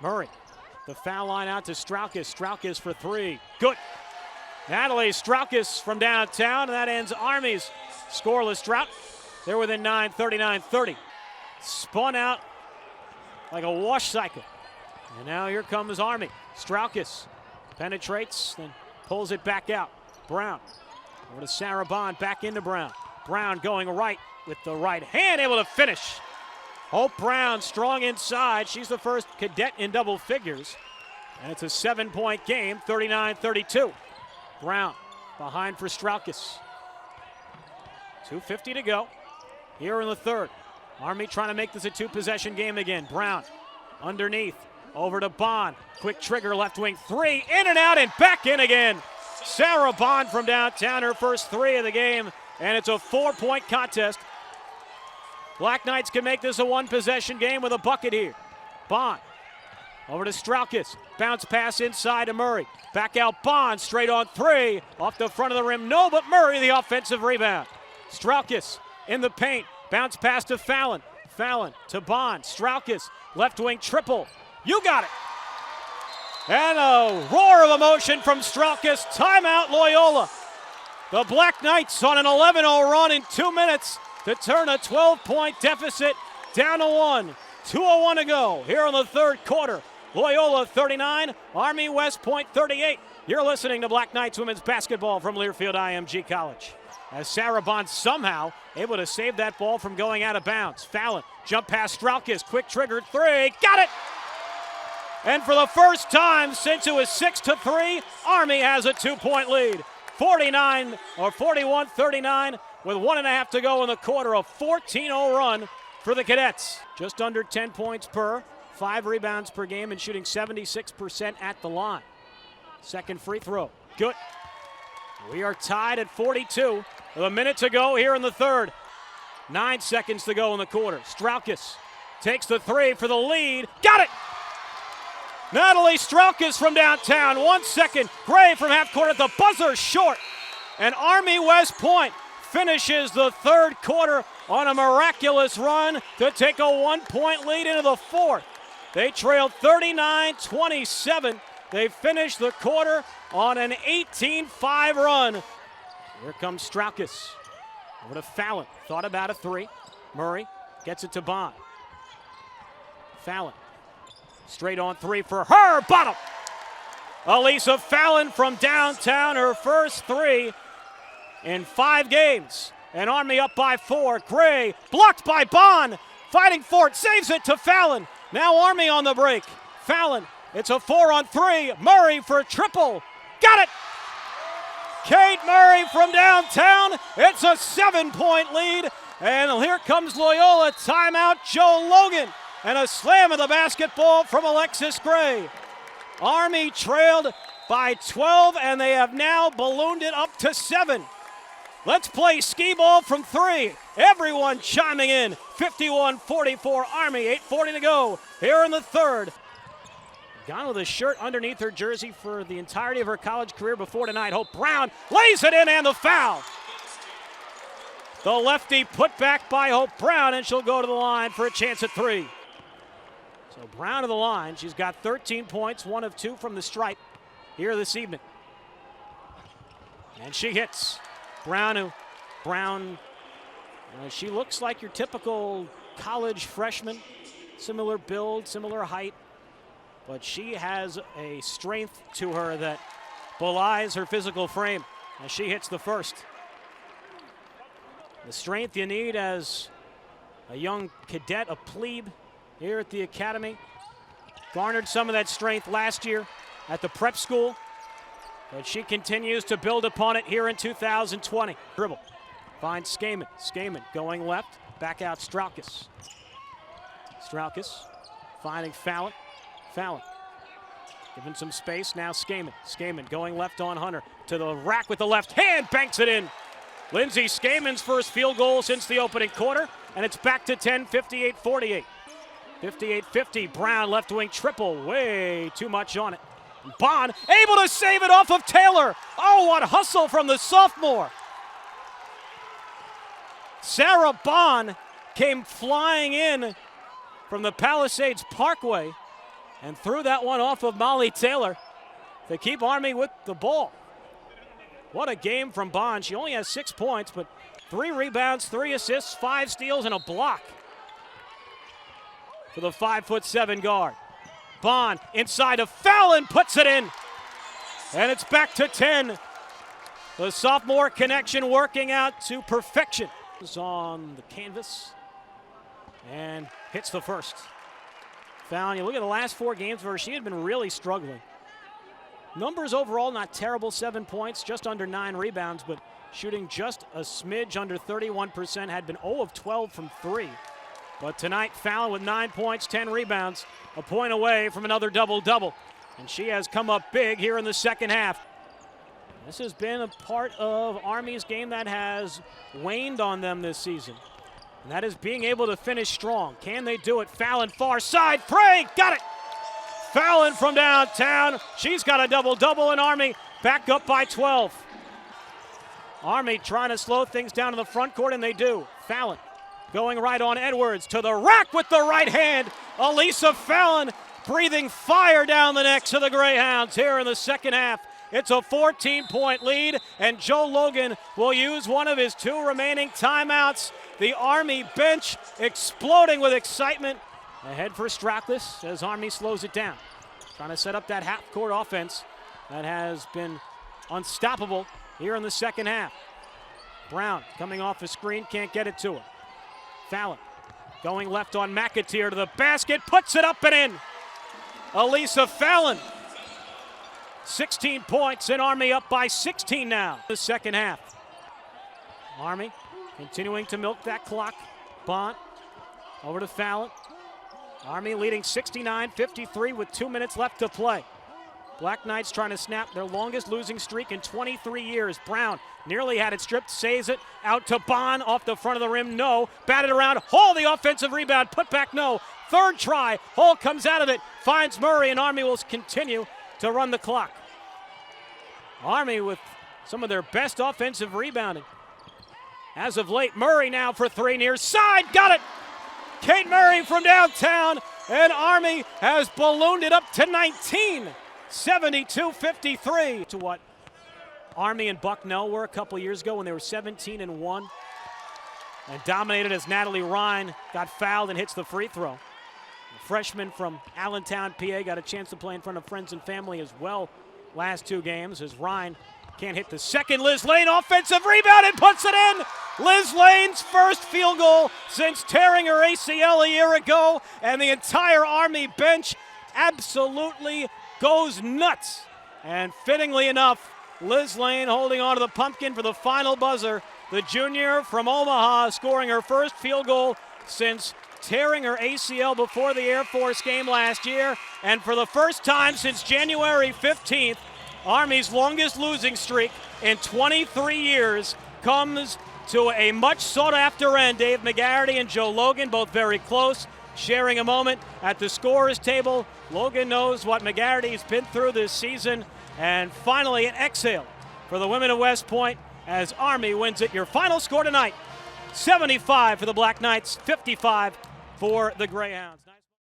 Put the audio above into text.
Murray, the foul line out to Straukas. Straukas for three. Good. Natalie Straukas from downtown, and that ends Army's scoreless drought. They're within 9, 39-30. Spun out like a wash cycle. And now here comes Army. Straukas penetrates, then pulls it back out. Brown over to Sarah Bond, back into Brown. Brown going right with the right hand, able to finish. Hope Brown strong inside. She's the first cadet in double figures. And it's a 7-point game, 39-32. Brown behind for Straukas. 2:50 to go here in the third. Army trying to make this a two-possession game again. Brown underneath, over to Bond. Quick trigger, left wing three, in and out and back in again. Sarah Bond from downtown, her first three of the game, and it's a 4-point contest. Black Knights can make this a one-possession game with a bucket here. Bond over to Straukas. Bounce pass inside to Murray. Back out Bond, straight on three. Off the front of the rim, no, but Murray the offensive rebound. Straukas in the paint. Bounce pass to Fallon. Fallon to Bond. Straukas, left wing triple. You got it. And a roar of emotion from Straukas. Timeout Loyola. The Black Knights on an 11-0 run in 2 minutes to turn a 12-point deficit down to one. 2:01 to go here in the third quarter. Loyola 39, Army West Point 38. You're listening to Black Knights women's basketball from Learfield IMG College. As Sarah Bond somehow able to save that ball from going out of bounds. Fallon, jump past Straukas, quick triggered three, got it! And for the first time since it was 6-3, Army has a 2-point lead. 41-39 with 1.5 to go in the quarter. A 14-0 run for the Cadets. Just under 10 points per, 5 rebounds per game, and shooting 76% at the line. Second free throw, good. We are tied at 42 with a minute to go here in the third. 9 seconds to go in the quarter. Straukas takes the three for the lead, got it! Natalie Straukas from downtown, 1 second. Gray from half court at the buzzer, short. And Army West Point finishes the third quarter on a miraculous run to take a 1-point lead into the fourth. They trailed 39-27. They finished the quarter on an 18-5 run. Here comes Straukas. Over to Fallon. Thought about a three. Murray gets it to Bond. Fallon. Straight on three for her. Bottom. Elisa Fallon from downtown. Her first three in 5 games. And Army up by 4. Gray blocked by Bond. Fighting for it. Saves it to Fallon. Now Army on the break. Fallon. It's a 4-on-3. Murray for a triple. Got it! Kate Murray from downtown. It's a 7-point lead. And here comes Loyola. Timeout, Joe Logan. And a slam of the basketball from Alexis Gray. Army trailed by 12, and they have now ballooned it up to 7. Let's play skee ball from 3. Everyone chiming in. 51-44 Army, 8:40 to go here in the third. Gone with a shirt underneath her jersey for the entirety of her college career before tonight. Hope Brown lays it in, and the foul. The lefty put back by Hope Brown, and she'll go to the line for a chance at 3. So Brown to the line. She's got 13 points, 1 of 2 from the stripe here this evening. And she hits. Brown, she looks like your typical college freshman. Similar build, similar height. But she has a strength to her that belies her physical frame as she hits the first. The strength you need as a young cadet, a plebe here at the academy. Garnered some of that strength last year at the prep school, but she continues to build upon it here in 2020. Dribble, finds Skaman. Skaman going left, back out Straukas. Straukas finding Fallon. Fallon given some space, now Skaman. Skaman going left on Hunter. To the rack with the left hand, banks it in. Lindsay Skaman's first field goal since the opening quarter, and it's back to 10, 58-48. 58-50, Brown left wing triple, way too much on it. Bond able to save it off of Taylor. Oh, what hustle from the sophomore. Sarah Bond came flying in from the Palisades Parkway and threw that one off of Molly Taylor to keep Army with the ball. What a game from Bond. She only has 6 points, but 3 rebounds, 3 assists, 5 steals, and a block for the 5'7" guard. Bond inside of Fallon, puts it in, and it's back to 10. The sophomore connection working out to perfection. Is on the canvas and hits the first. Fallon, you look at the last 4 games where she had been really struggling. Numbers overall not terrible, 7 points, just under 9 rebounds, but shooting just a smidge under 31%, had been 0 of 12 from 3. But tonight, Fallon with 9 points, 10 rebounds, a point away from another double-double. And she has come up big here in the second half. This has been a part of Army's game that has waned on them this season. And that is being able to finish strong. Can they do it? Fallon, far side, Frey, got it! Fallon from downtown. She's got a double-double, and Army back up by 12. Army trying to slow things down in the front court, and they do. Fallon going right on Edwards to the rack with the right hand. Elisa Fallon breathing fire down the necks of the Greyhounds here in the second half. It's a 14-point lead, and Joe Logan will use one of his 2 remaining timeouts. The Army bench exploding with excitement. Ahead for Straklis as Army slows it down. Trying to set up that half-court offense that has been unstoppable here in the second half. Brown coming off the screen, can't get it to her. Fallon going left on McAteer to the basket, puts it up and in. Elisa Fallon. 16 points, and Army up by 16 now. The second half. Army continuing to milk that clock. Bont over to Fallon. Army leading 69-53 with 2 minutes left to play. Black Knights trying to snap their longest losing streak in 23 years. Brown nearly had it stripped, saves it, out to Bond, off the front of the rim, no. Batted around, Hall the offensive rebound, put back, no. Third try, Hall comes out of it, finds Murray, and Army will continue to run the clock. Army with some of their best offensive rebounding. As of late, Murray now for 3 near side, got it! Kate Murray from downtown, and Army has ballooned it up to 19. 72-53 to what Army and Bucknell were a couple years ago when they were 17-1 and dominated as Natalie Ryan got fouled and hits the free throw. The freshman from Allentown, PA, got a chance to play in front of friends and family as well last 2 games as Ryan can't hit the second. Liz Lane offensive rebound and puts it in. Liz Lane's first field goal since tearing her ACL a year ago, and the entire Army bench absolutely goes nuts. And fittingly enough, Liz Lane holding on to the pumpkin for the final buzzer. The junior from Omaha scoring her first field goal since tearing her ACL before the Air Force game last year. And for the first time since January 15th, Army's longest losing streak in 23 years comes to a much sought-after end. Dave McGarity and Joe Logan both very close, sharing a moment at the scorer's table. Logan knows what McGarity's been through this season. And finally, an exhale for the women of West Point as Army wins it. Your final score tonight, 75 for the Black Knights, 55 for the Greyhounds.